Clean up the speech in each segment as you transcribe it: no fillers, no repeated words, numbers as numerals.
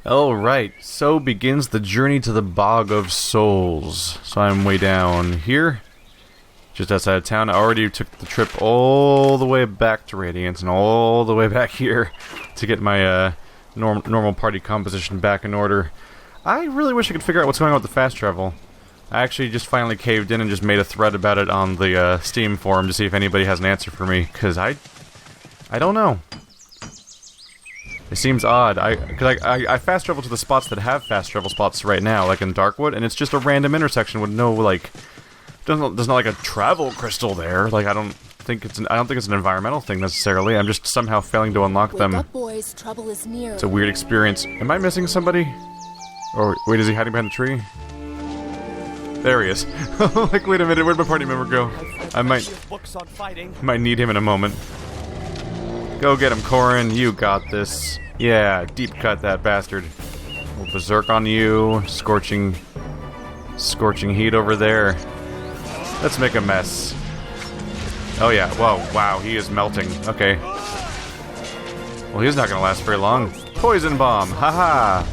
Alright, so begins the journey to the Bog of Souls. So I'm way down here, just outside of town. I already took the trip all the way back to Radiance and all the way back here to get my normal party composition back in order. I really wish I could figure out what's going on with the fast travel. I actually just finally caved in and just made a thread about it on the Steam forum to see if anybody has an answer for me, because I don't know. It seems odd. I fast travel to the spots that have fast travel spots right now, like in Darkwood, and it's just a random intersection with no, like, there's not like a travel crystal there. Like, I don't think it's an environmental thing necessarily. I'm just somehow failing to unlock them. Wake up, boys. Trouble is near. It's a weird experience. Am I missing somebody? Or wait, is he hiding behind the tree? There he is. Like, wait a minute, where'd my party member go? I might need him in a moment. Go get him, Corin. You got this. Yeah, deep cut that bastard. We'll berserk on you. Scorching heat over there. Let's make a mess. Oh yeah, whoa, wow, he is melting. Okay. Well, he's not gonna last very long. Poison bomb, haha.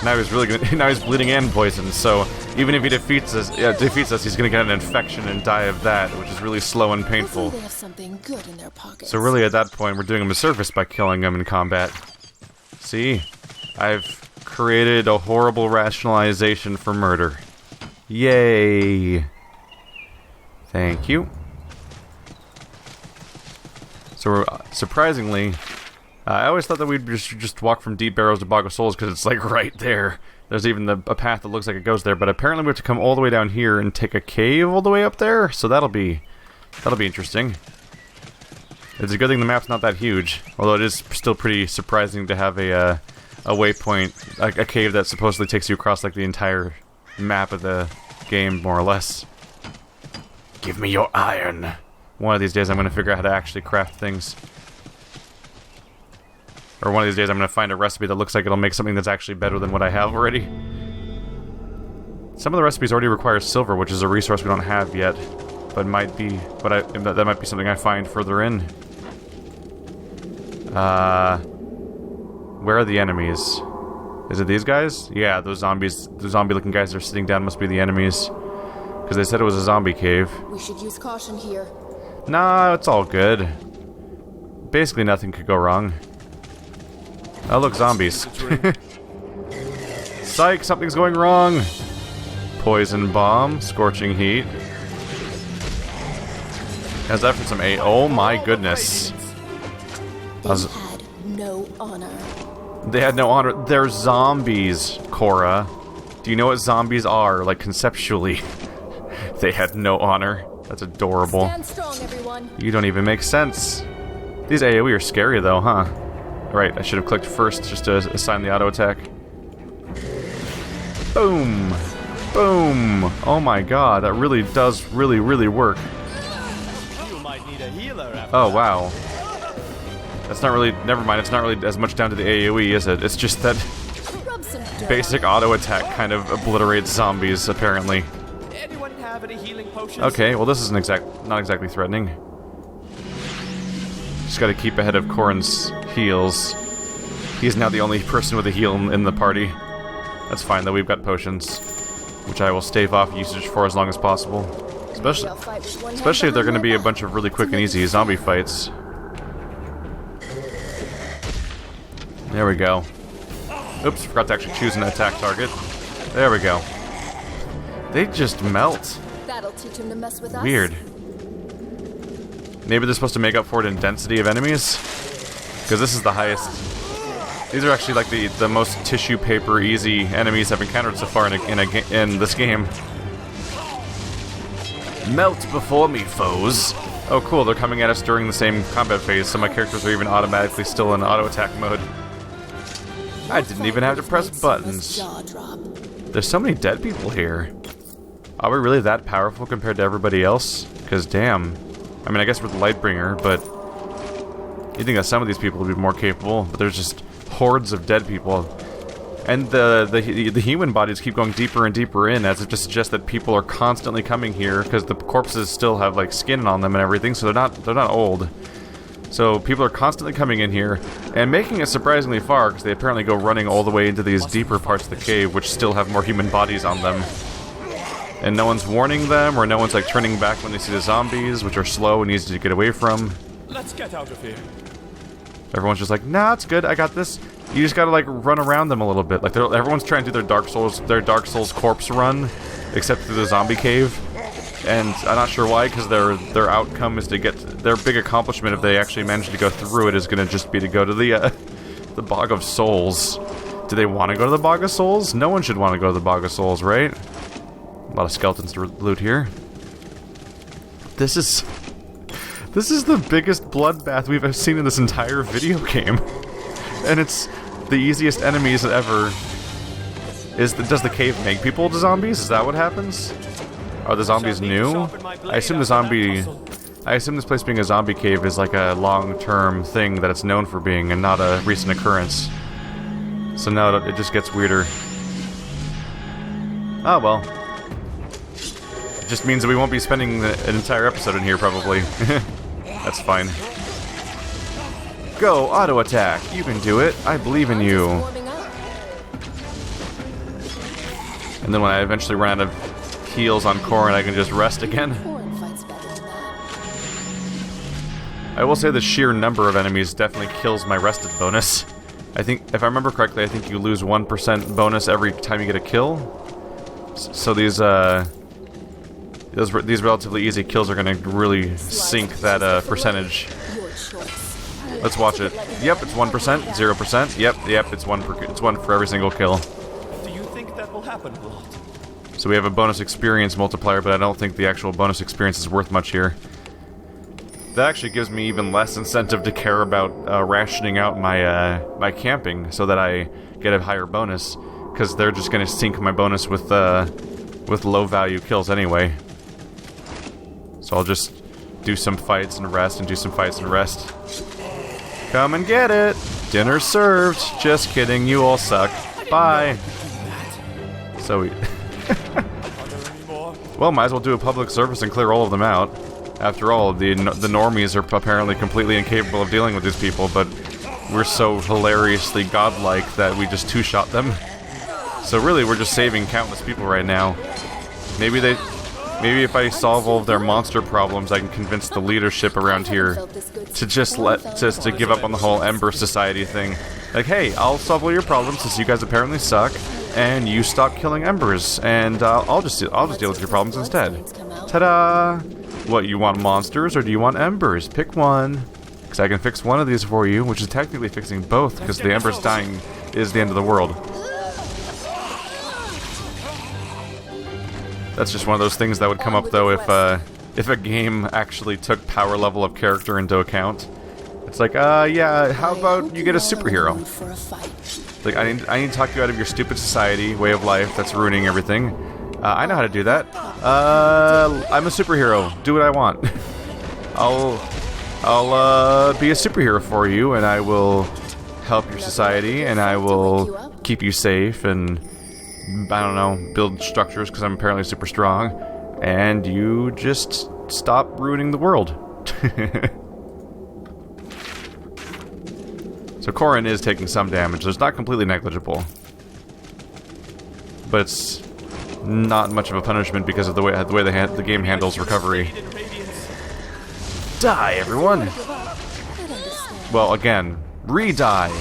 Now he's really gonna. Now he's bleeding and poisoned. So even if he defeats us, he's gonna get an infection and die of that, which is really slow and painful. They have something good in their pockets. So really, at that point, we're doing him a service by killing him in combat. See, I've created a horrible rationalization for murder. Yay! Thank you. So surprisingly. I always thought that we'd just walk from Deep Barrows to Bog of Souls because it's like right there. There's even a path that looks like it goes there, but apparently we have to come all the way down here and take a cave all the way up there. So that'll be interesting. It's a good thing the map's not that huge, although it is still pretty surprising to have a waypoint, a cave that supposedly takes you across like the entire map of the game, more or less. Give me your iron. One of these days I'm going to figure out how to actually craft things. Or one of these days I'm going to find a recipe that looks like it'll make something that's actually better than what I have already. Some of the recipes already require silver, which is a resource we don't have yet. But that might be something I find further in. Where are the enemies? Is it these guys? Yeah, those zombies, the zombie-looking guys that are sitting down must be the enemies. Because they said it was a zombie cave. We should use caution here. Nah, it's all good. Basically nothing could go wrong. Oh look, zombies. Psych, something's going wrong! Poison bomb, scorching heat. How's that for some oh my goodness. They had no honor. They had no honor. They're zombies, Cora. Do you know what zombies are, like conceptually? They had no honor. That's adorable. Stand strong, everyone. You don't even make sense. These AoE are scary though, huh? Right, I should have clicked first just to assign the auto attack. Boom! Boom! Oh my god, that really does really work. You might need a healer after Oh wow. That's not really, never mind, it's not really as much down to the AoE, is it? It's just that Rub some dirt. basic auto attack kind of obliterates zombies, apparently. Anyone have any healing potions? Okay, well this isn't not exactly threatening. Just gotta keep ahead of Corin's heals. He's now the only person with a heal in the party. That's fine though, we've got potions, which I will stave off usage for as long as possible. Especially if they're gonna be a bunch of really quick and easy zombie fights. There we go. Oops, forgot to actually choose an attack target. There we go. They just melt. That'll teach him to mess with us. Weird. Maybe they're supposed to make up for it in density of enemies? Because this is the highest. These are actually like the most tissue paper easy enemies I've encountered so far in this game. Melt before me, foes. Oh cool, they're coming at us during the same combat phase, so my characters are even automatically still in auto attack mode. I didn't even have to press buttons. There's so many dead people here. Are we really that powerful compared to everybody else? Because damn. I mean, I guess we're the Lightbringer, but you think that some of these people would be more capable, but there's just hordes of dead people. And the human bodies keep going deeper and deeper in, as if to suggest that people are constantly coming here, because the corpses still have, like, skin on them and everything, so they're not old. So people are constantly coming in here and making it surprisingly far because they apparently go running all the way into these deeper parts of the cave, which still have more human bodies on them. And no one's warning them, or no one's like turning back when they see the zombies, which are slow and easy to get away from. Let's get out of here. Everyone's just like, nah, it's good, I got this. You just gotta like run around them a little bit. Like everyone's trying to do their Dark Souls corpse run, except through the zombie cave. And I'm not sure why, because their outcome is to get their big accomplishment if they actually manage to go through it is gonna just be to go to the Bog of Souls. Do they want to go to the Bog of Souls? No one should want to go to the Bog of Souls, right? A lot of skeletons to loot here. This is the biggest bloodbath we've seen in this entire video game. And it's the easiest enemies ever. Does the cave make people to zombies? Is that what happens? Are the zombies new? I assume this place being a zombie cave is like a long-term thing that it's known for being and not a recent occurrence. So now it just gets weirder. Oh well. It just means that we won't be spending an entire episode in here, probably. That's fine. Go, auto attack! You can do it! I believe in you! And then when I eventually run out of heals on Corrin, I can just rest again. I will say the sheer number of enemies definitely kills my rested bonus. I think, if I remember correctly, I think you lose 1% bonus every time you get a kill. So these relatively easy kills are going to really sink that percentage. Let's watch it. Yep, it's 1%, 0%. Yep, it's one for every single kill. Do you think that will happen, Ballard? So we have a bonus experience multiplier, but I don't think the actual bonus experience is worth much here. That actually gives me even less incentive to care about rationing out my camping so that I get a higher bonus, because they're just going to sink my bonus with low value kills anyway. So I'll just do some fights and rest, and do some fights and rest. Come and get it! Dinner served! Just kidding, you all suck. Bye! So we... Well, might as well do a public service and clear all of them out. After all, the normies are apparently completely incapable of dealing with these people, but we're so hilariously godlike that we just two-shot them. So really, we're just saving countless people right now. Maybe if I solve all of their monster problems, I can convince the leadership around here to just to give up on the whole Ember society thing. Like, hey, I'll solve all your problems since you guys apparently suck, and you stop killing Embers, and I'll just deal with your problems instead. Ta-da! What, you want monsters or do you want Embers? Pick one. Because I can fix one of these for you, which is technically fixing both, because the Embers dying is the end of the world. That's just one of those things that would come up, though, if a game actually took power level of character into account. It's like, yeah, how about you get a superhero? Like, I need to talk you out of your stupid society, way of life that's ruining everything. I know how to do that. I'm a superhero. Do what I want. I'll be a superhero for you, and I will help your society, and I will keep you safe, and I don't know, build structures because I'm apparently super strong, and you just stop ruining the world. So Corrin is taking some damage. It's not completely negligible, but it's not much of a punishment because of the way the game handles recovery. Die, everyone! Well, again, re-die,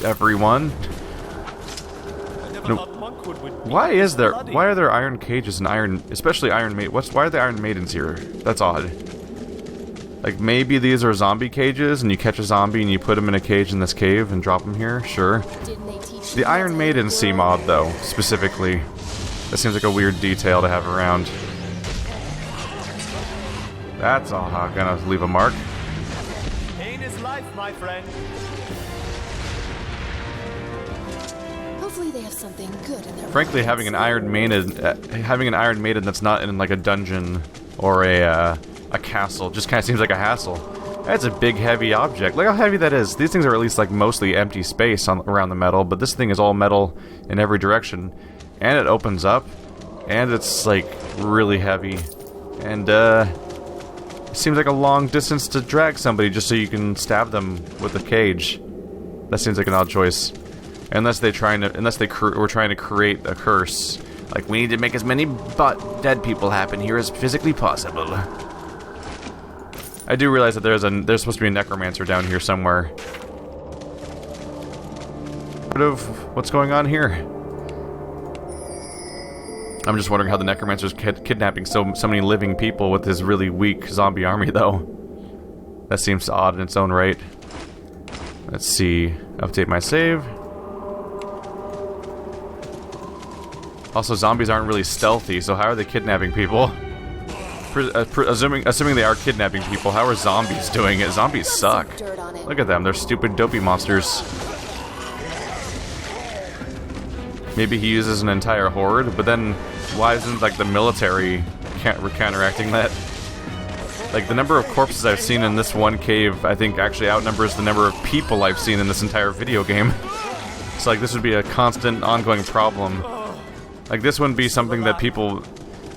everyone. No. Why are there iron cages and especially iron why are the Iron Maidens here? That's odd. Like, maybe these are zombie cages and you catch a zombie and you put him in a cage in this cave and drop him here? Sure. The Iron Maidens seem odd, though, specifically. That seems like a weird detail to have around. That's all gonna leave a mark. Pain is life, my friend. Hopefully they have something good in their Frankly, having an Iron Maiden that's not in like a dungeon or a castle just kind of seems like a hassle. That's a big, heavy object. Look how heavy that is. These things are at least like mostly empty space around the metal, but this thing is all metal in every direction. And it opens up, and it's like really heavy, and Seems like a long distance to drag somebody just so you can stab them with a cage. That seems like an odd choice. Unless were trying to create a curse. Like, we need to make as many dead people happen here as physically possible. I do realize that there's supposed to be a necromancer down here somewhere. What's going on here? I'm just wondering how the necromancer's kidnapping so many living people with his really weak zombie army, though. That seems odd in its own right. Let's see. Update my save. Also, zombies aren't really stealthy, so how are they kidnapping people? Assuming they are kidnapping people, how are zombies doing it? Zombies suck. Look at them, they're stupid dopey monsters. Maybe he uses an entire horde, but then why isn't, like, the military counteracting that? Like, the number of corpses I've seen in this one cave, I think, actually outnumbers the number of people I've seen in this entire video game. So, like, this would be a constant, ongoing problem. Like, this wouldn't be something that people...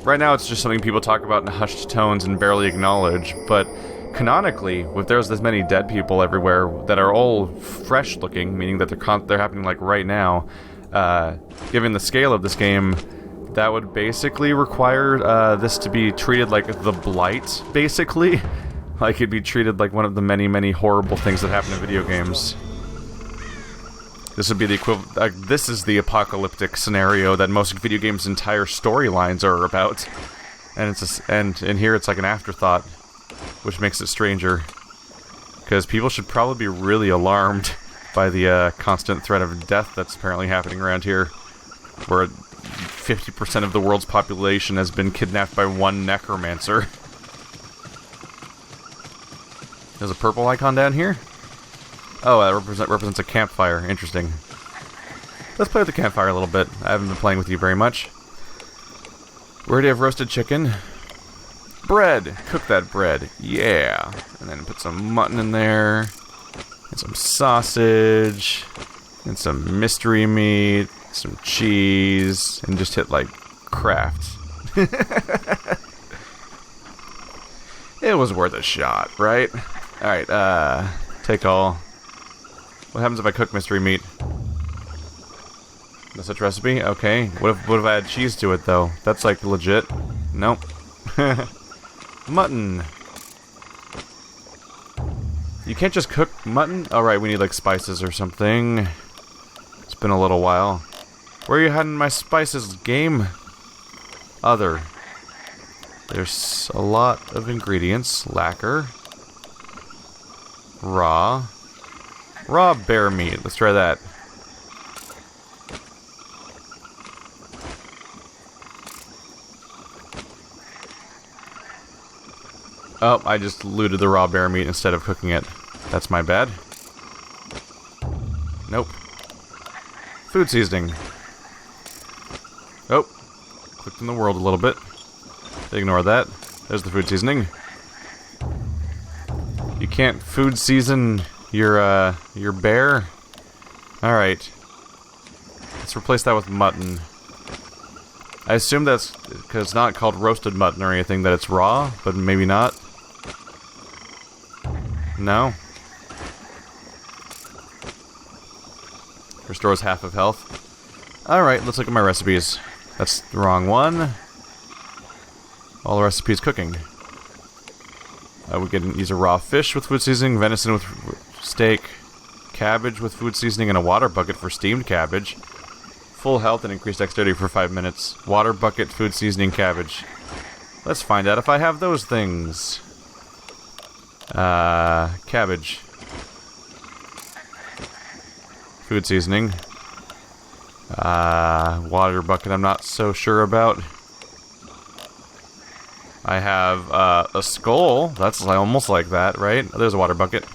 Right now, it's just something people talk about in hushed tones and barely acknowledge, but canonically, if there's this many dead people everywhere that are all fresh-looking, meaning that they're happening, like, right now, given the scale of this game, that would basically require this to be treated like the Blight, basically. Like, it'd be treated like one of the many, many horrible things that happen in video games. This would be the equivalent. This is the apocalyptic scenario that most video games' entire storylines are about, and and here it's like an afterthought, which makes it stranger. Because people should probably be really alarmed by the constant threat of death that's apparently happening around here, where 50% of the world's population has been kidnapped by one necromancer. There's a purple icon down here? Oh, that represents a campfire. Interesting. Let's play with the campfire a little bit. I haven't been playing with you very much. We already have roasted chicken. Bread! Cook that bread. Yeah. And then put some mutton in there. And some sausage. And some mystery meat. Some cheese. And just hit, like, craft. It was worth a shot, right? Alright, take all. What happens if I cook mystery meat? No such recipe? Okay. What if I add cheese to it, though? That's, like, legit. Nope. Mutton. You can't just cook mutton? Alright, we need, like, spices or something. It's been a little while. Where are you hiding my spices, game? Other. There's a lot of ingredients. Lacquer. Raw. Raw bear meat. Let's try that. Oh, I just looted the raw bear meat instead of cooking it. That's my bad. Nope. Food seasoning. Oh. Clicked in the world a little bit. Ignore that. There's the food seasoning. You can't food season your bear? Alright. Let's replace that with mutton. I assume that's because it's not called roasted mutton or anything, that it's raw, but maybe not. No. Restores half of health. Alright, let's look at my recipes. That's the wrong one. All the recipes cooking. We can use a raw fish with food seasoning, venison with steak, cabbage with food seasoning, and a water bucket for steamed cabbage. Full health and increased dexterity for 5 minutes. Water bucket, food seasoning, cabbage. Let's find out if I have those things. Cabbage. Food seasoning. Water bucket I'm not so sure about. I have, a skull. That's almost like that, right? There's a water bucket.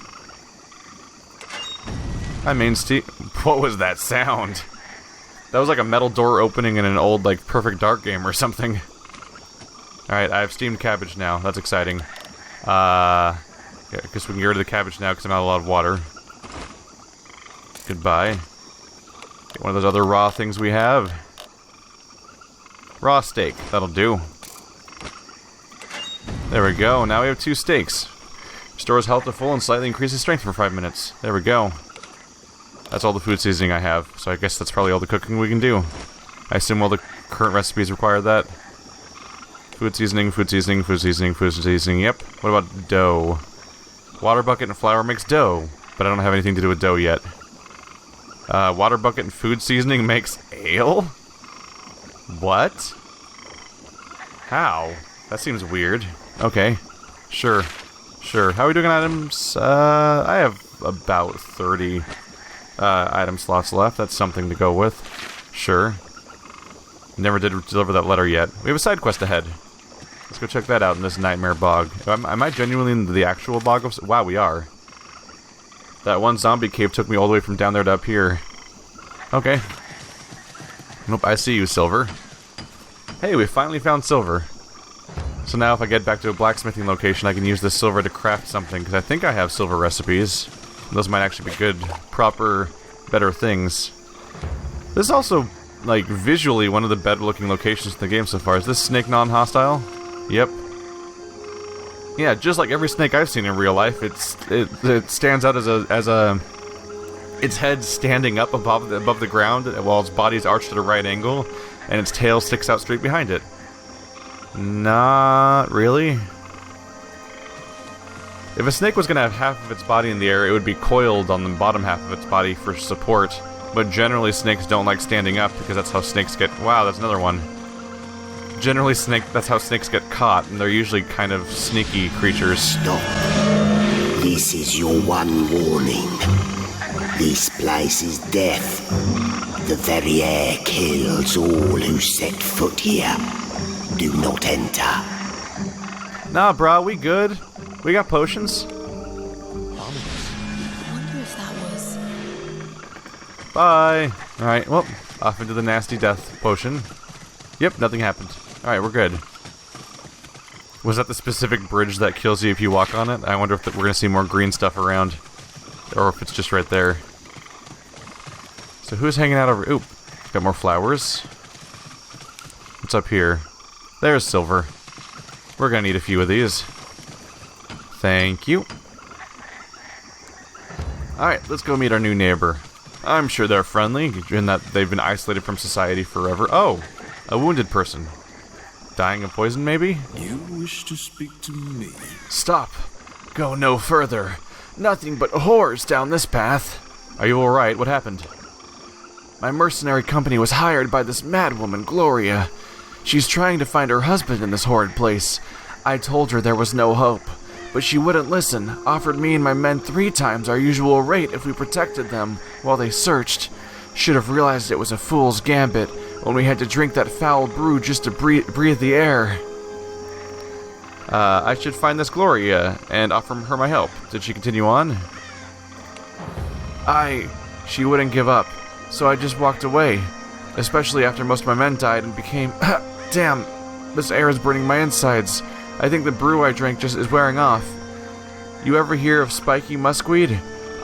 Hi, main Steve. What was that sound? That was like a metal door opening in an old, like, Perfect Dark game or something. Alright, I have steamed cabbage now. That's exciting. Yeah, I guess we can get rid of the cabbage now because I'm out of a lot of water. Goodbye. Get one of those other raw things we have. Raw steak. That'll do. There we go. Now we have 2 steaks. Restores health to full and slightly increases strength for 5 minutes. There we go. That's all the food seasoning I have. So I guess that's probably all the cooking we can do. I assume all the current recipes require that. Food seasoning, food seasoning, food seasoning, food seasoning. Yep. What about dough? Water bucket and flour makes dough. But I don't have anything to do with dough yet. Water bucket and food seasoning makes ale? What? How? That seems weird. Okay. Sure. Sure. How are we doing on items? I have about 30 item slots left. That's something to go with. Sure. Never did deliver that letter yet. We have a side quest ahead. Let's go check that out in this nightmare bog. Am I genuinely in the actual bog of... Wow, we are. That one zombie cave took me all the way from down there to up here. Okay. Nope, I see you, Silver. Hey, we finally found silver. So now if I get back to a blacksmithing location, I can use this silver to craft something, because I think I have silver recipes. Those might actually be good, proper, better things. This is also, like, visually one of the better looking locations in the game so far. Is this snake non-hostile? Yep. Yeah, just like every snake I've seen in real life, it stands out as a its head standing up above the ground while its body's arched at a right angle, and its tail sticks out straight behind it. Not really. If a snake was going to have half of its body in the air, it would be coiled on the bottom half of its body for support. But generally, snakes don't like standing up because that's how snakes get... Wow, that's another one. Generally, that's how snakes get caught, and they're usually kind of sneaky creatures. Stop. This is your one warning. This place is death. The very air kills all who set foot here. Do not enter. Nah, brah, we good. We got potions. I wonder if that was... Bye. Alright, well, off into the nasty death potion. Yep, nothing happened. Alright, we're good. Was that the specific bridge that kills you if you walk on it? I wonder if we're going to see more green stuff around. Or if it's just right there. So who's hanging out over... Ooh, got more flowers. What's up here? There's silver. We're going to need a few of these. Thank you. Alright, let's go meet our new neighbor. I'm sure they're friendly, in that they've been isolated from society forever. Oh, a wounded person. Dying of poison, maybe? You wish to speak to me? Stop. Go no further. Nothing but horrors down this path. Are you alright? What happened? My mercenary company was hired by this madwoman, Gloria. She's trying to find her husband in this horrid place. I told her there was no hope, but she wouldn't listen, offered me and my men 3 times our usual rate if we protected them while they searched. Should have realized it was a fool's gambit when we had to drink that foul brew just to breathe the air. I should find this Gloria and offer her my help. Did she continue on? She wouldn't give up, so I just walked away, especially after most of my men died and became... Damn, this air is burning my insides. I think the brew I drank just is wearing off. You ever hear of spiky muskweed?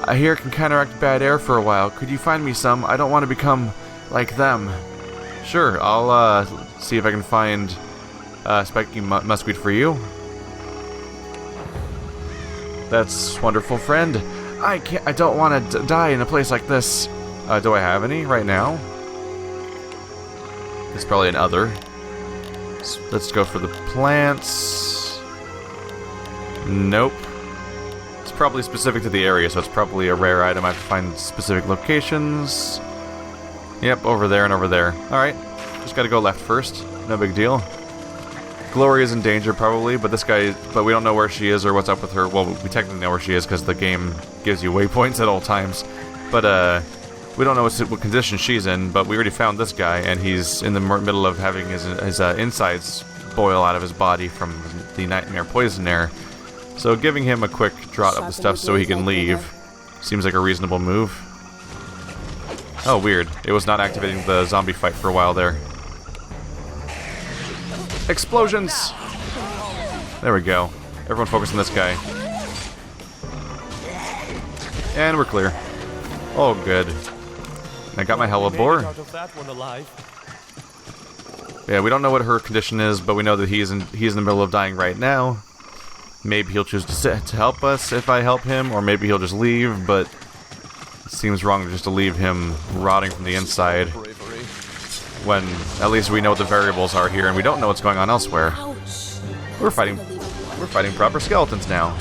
I hear it can counteract bad air for a while. Could you find me some? I don't want to become like them. Sure, I'll see if I can find spiky muskweed for you. That's wonderful, friend. I don't want to die in a place like this. Do I have any right now? It's probably an other. Let's go for the plants. Nope. It's probably specific to the area, so it's probably a rare item. I have to find specific locations. Yep, over there and over there. Alright, just gotta go left first. No big deal. Gloria's in danger, probably, but we don't know where she is or what's up with her. Well, we technically know where she is because the game gives you waypoints at all times. But, we don't know what condition she's in, but we already found this guy, and he's in the middle of having his insides boil out of his body from the nightmare poison air. So giving him a quick draught of the stuff so he can leave seems like a reasonable move. Oh, weird. It was not activating the zombie fight for a while there. Explosions! There we go. Everyone focus on this guy. And we're clear. Oh, good. I got my hellebore. Out of that one alive. Yeah, we don't know what her condition is, but we know that he's in the middle of dying right now. Maybe he'll choose to help us if I help him, or maybe he'll just leave, but it seems wrong just to leave him rotting from the inside when at least we know what the variables are here and we don't know what's going on elsewhere. Ouch. We're fighting proper skeletons now.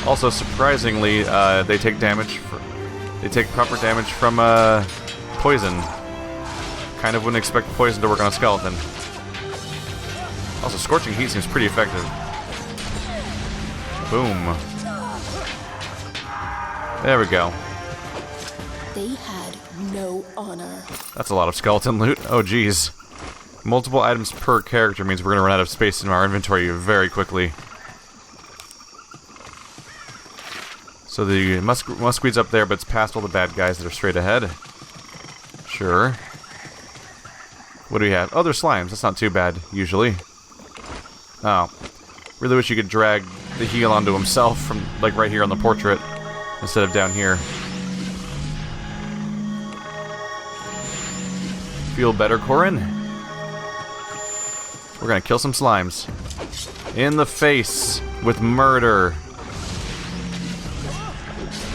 Also, surprisingly, they take proper damage from poison. Kind of wouldn't expect poison to work on a skeleton. Also, scorching heat seems pretty effective. Boom. There we go. They had no honor. That's a lot of skeleton loot. Oh, geez. Multiple items per character means we're going to run out of space in our inventory very quickly. So the muskweed's up there, but it's past all the bad guys that are straight ahead. Sure. What do we have? Oh, they're slimes. That's not too bad, usually. Oh. Really wish you could drag the heal onto himself from, like, right here on the portrait, instead of down here. Feel better, Corin? We're gonna kill some slimes. In the face with murder.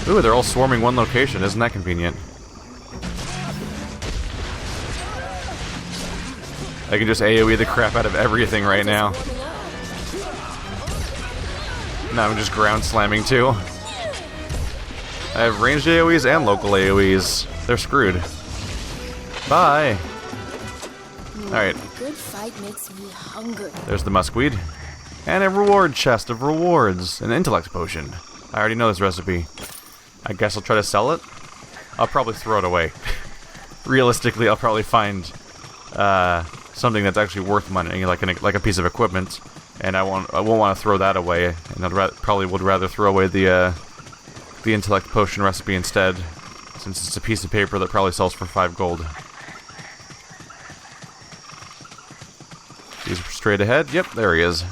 Ooh, they're all swarming one location. Isn't that convenient? I can just AoE the crap out of everything right now. Now I'm just ground slamming too. I have ranged AoEs and local AoEs. They're screwed. Bye! Alright. A good fight makes me hungry. There's the muskweed. And a reward chest of rewards. An intellect potion. I already know this recipe. I guess I'll try to sell it? I'll probably throw it away. Realistically, I'll probably find something that's actually worth money, like a piece of equipment, and I won't want to throw that away. And probably would rather throw away the intellect potion recipe instead, since it's a piece of paper that probably sells for 5 gold. He's straight ahead. Yep, there he is.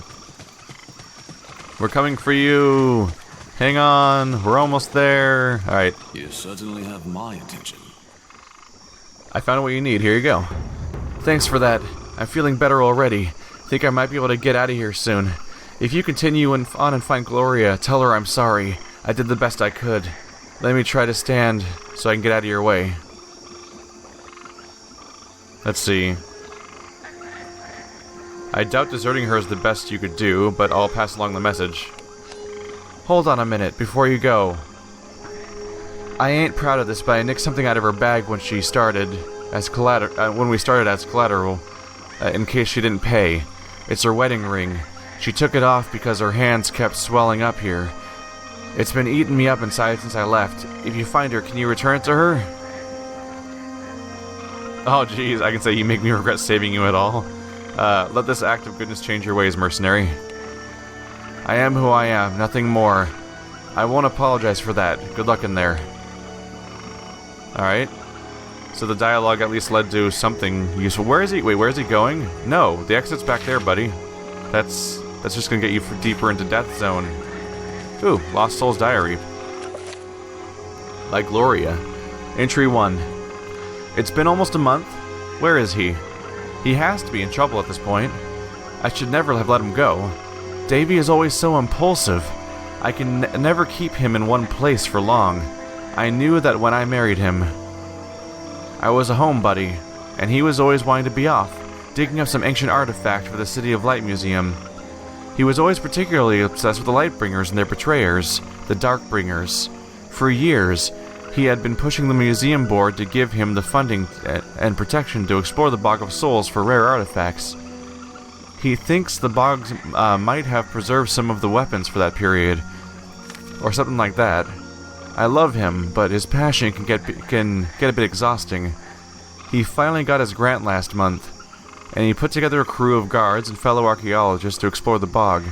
We're coming for you. Hang on, we're almost there. Alright. You certainly have my attention. I found what you need. Here you go. Thanks for that. I'm feeling better already. Think I might be able to get out of here soon. If you continue on and find Gloria, tell her I'm sorry. I did the best I could. Let me try to stand so I can get out of your way. Let's see. I doubt deserting her is the best you could do, but I'll pass along the message. Hold on a minute before you go. I ain't proud of this, but I nicked something out of her bag when she started as collateral. When we started as collateral, in case she didn't pay. It's her wedding ring. She took it off because her hands kept swelling up here. It's been eating me up inside since I left. If you find her, can you return it to her? Oh, jeez, I can say you make me regret saving you at all. Let this act of goodness change your ways, mercenary. I am who I am, nothing more. I won't apologize for that. Good luck in there. Alright. So the dialogue at least led to something useful. Where is he? Wait, where is he going? No, the exit's back there, buddy. That's just gonna get you deeper into Death Zone. Ooh, Lost Soul's Diary. By Gloria. Entry 1. It's been almost a month. Where is he? He has to be in trouble at this point. I should never have let him go. Davy is always so impulsive. I can never keep him in one place for long. I knew that when I married him. I was a homebody, and he was always wanting to be off, digging up some ancient artifact for the City of Light Museum. He was always particularly obsessed with the Lightbringers and their betrayers, the Darkbringers. For years, he had been pushing the museum board to give him the funding and protection to explore the Bog of Souls for rare artifacts. He thinks the bogs might have preserved some of the weapons for that period, or something like that. I love him, but his passion can get a bit exhausting. He finally got his grant last month, and he put together a crew of guards and fellow archaeologists to explore the bog.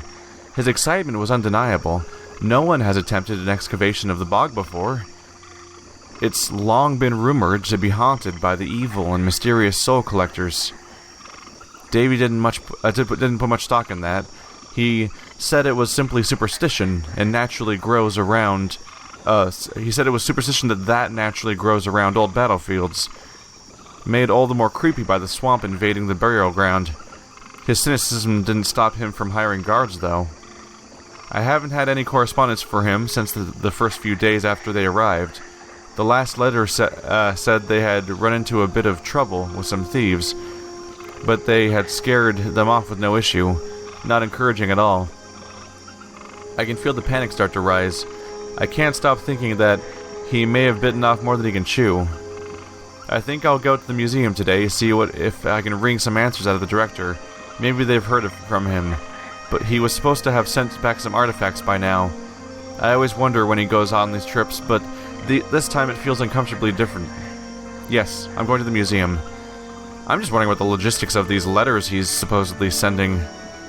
His excitement was undeniable. No one has attempted an excavation of the bog before. It's long been rumored to be haunted by the evil and mysterious soul collectors. Davy didn't put much stock in that. He said it was simply superstition and naturally grows around. He said it was superstition that naturally grows around old battlefields, made all the more creepy by the swamp invading the burial ground. His cynicism didn't stop him from hiring guards, though. I haven't had any correspondence for him since the first few days after they arrived. The last letter said they had run into a bit of trouble with some thieves, but they had scared them off with no issue. Not encouraging at all. I can feel the panic start to rise. I can't stop thinking that he may have bitten off more than he can chew. I think I'll go to the museum today, see if I can wring some answers out of the director. Maybe they've heard from him, but he was supposed to have sent back some artifacts by now. I always wonder when he goes on these trips, but this time it feels uncomfortably different. Yes, I'm going to the museum. I'm just wondering what the logistics of these letters he's supposedly sending.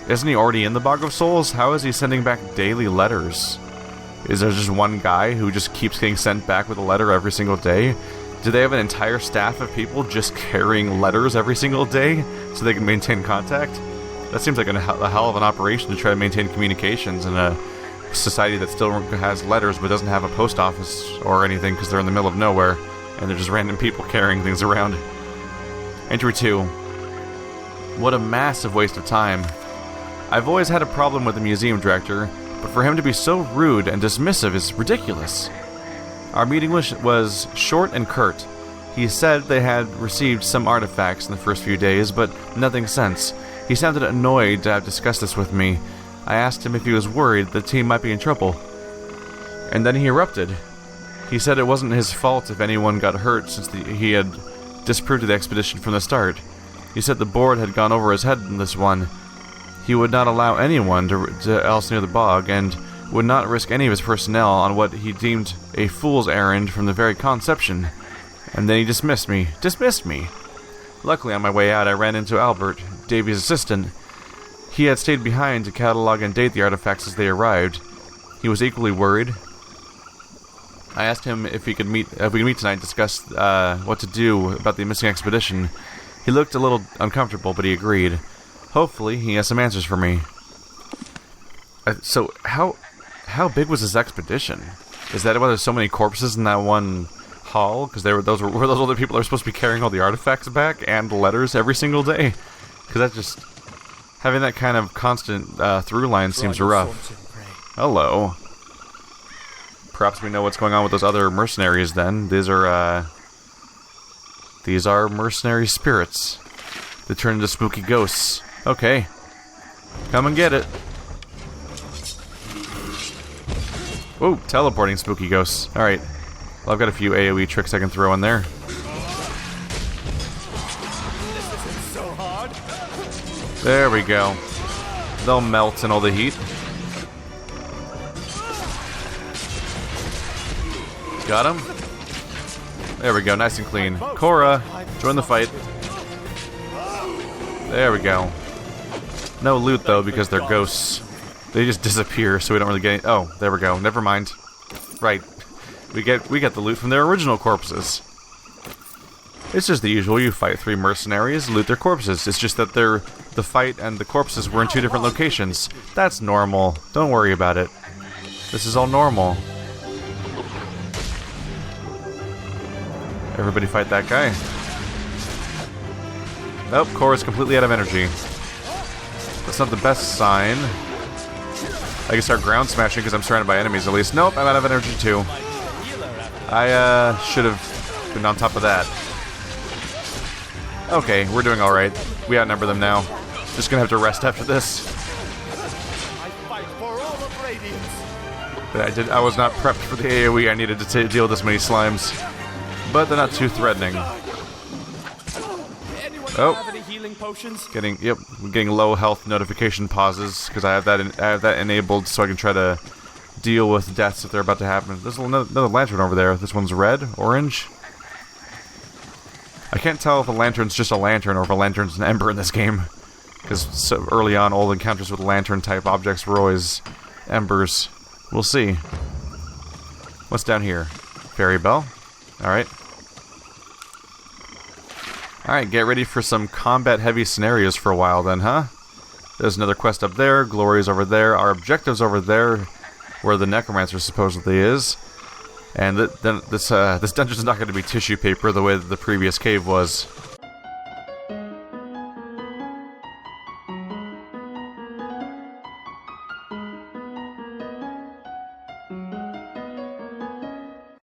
Isn't he already in the Bog of Souls? How is he sending back daily letters? Is there just one guy who just keeps getting sent back with a letter every single day? Do they have an entire staff of people just carrying letters every single day so they can maintain contact? That seems like a hell of an operation to try to maintain communications in a society that still has letters but doesn't have a post office or anything because they're in the middle of nowhere and they're just random people carrying things around. Entry 2. What a massive waste of time. I've always had a problem with the museum director, but for him to be so rude and dismissive is ridiculous. Our meeting was short and curt. He said they had received some artifacts in the first few days, but nothing since. He sounded annoyed to have discussed this with me. I asked him if he was worried the team might be in trouble. And then he erupted. He said it wasn't his fault if anyone got hurt since he had disproved the expedition from the start. He said the board had gone over his head in this one. He would not allow anyone to else near the bog, and would not risk any of his personnel on what he deemed a fool's errand from the very conception. And then he dismissed me. Dismissed me! Luckily, on my way out, I ran into Albert, Davy's assistant. He had stayed behind to catalog and date the artifacts as they arrived. He was equally worried. I asked him if we could meet tonight and discuss what to do about the missing expedition. He looked a little uncomfortable, but he agreed. Hopefully, he has some answers for me. So, how big was this expedition? Is that why there's so many corpses in that one hall? Because those other people that were supposed to be carrying all the artifacts back and the letters every single day? Because that just... having that kind of constant through line seems rough. Hello. Perhaps we know what's going on with those other mercenaries then. These are mercenary spirits. They turn into spooky ghosts. Okay. Come and get it. Ooh, teleporting spooky ghosts. Alright. Well, I've got a few AoE tricks I can throw in there. There we go. They'll melt in all the heat. Got him. There we go, nice and clean. Cora, join the fight. There we go. No loot though, because they're ghosts. They just disappear, so we don't really get any— oh, there we go. Never mind. Right. We get the loot from their original corpses. It's just the usual. You fight 3 mercenaries, loot their corpses. It's just that the fight and the corpses were in 2 different locations. That's normal. Don't worry about it. This is all normal. Everybody fight that guy. Nope, Cora's completely out of energy. That's not the best sign. I can start ground smashing because I'm surrounded by enemies at least. Nope, I'm out of energy too. I should have been on top of that. Okay, we're doing alright. We outnumber them now. Just gonna have to rest after this. But I was not prepped for the AoE I needed to deal with this many slimes. But they're not too threatening. Oh, getting low health notification pauses because I have that enabled so I can try to deal with deaths if they're about to happen. There's another lantern over there. This one's red, orange. I can't tell if a lantern's just a lantern or if a lantern's an ember in this game, because so early on, all encounters with lantern-type objects were always embers. We'll see. What's down here? Fairy bell. All right. Alright, get ready for some combat-heavy scenarios for a while then, huh? There's another quest up there, Glory's over there, our objective's over there, where the Necromancer supposedly is. And this dungeon's not going to be tissue paper the way that the previous cave was.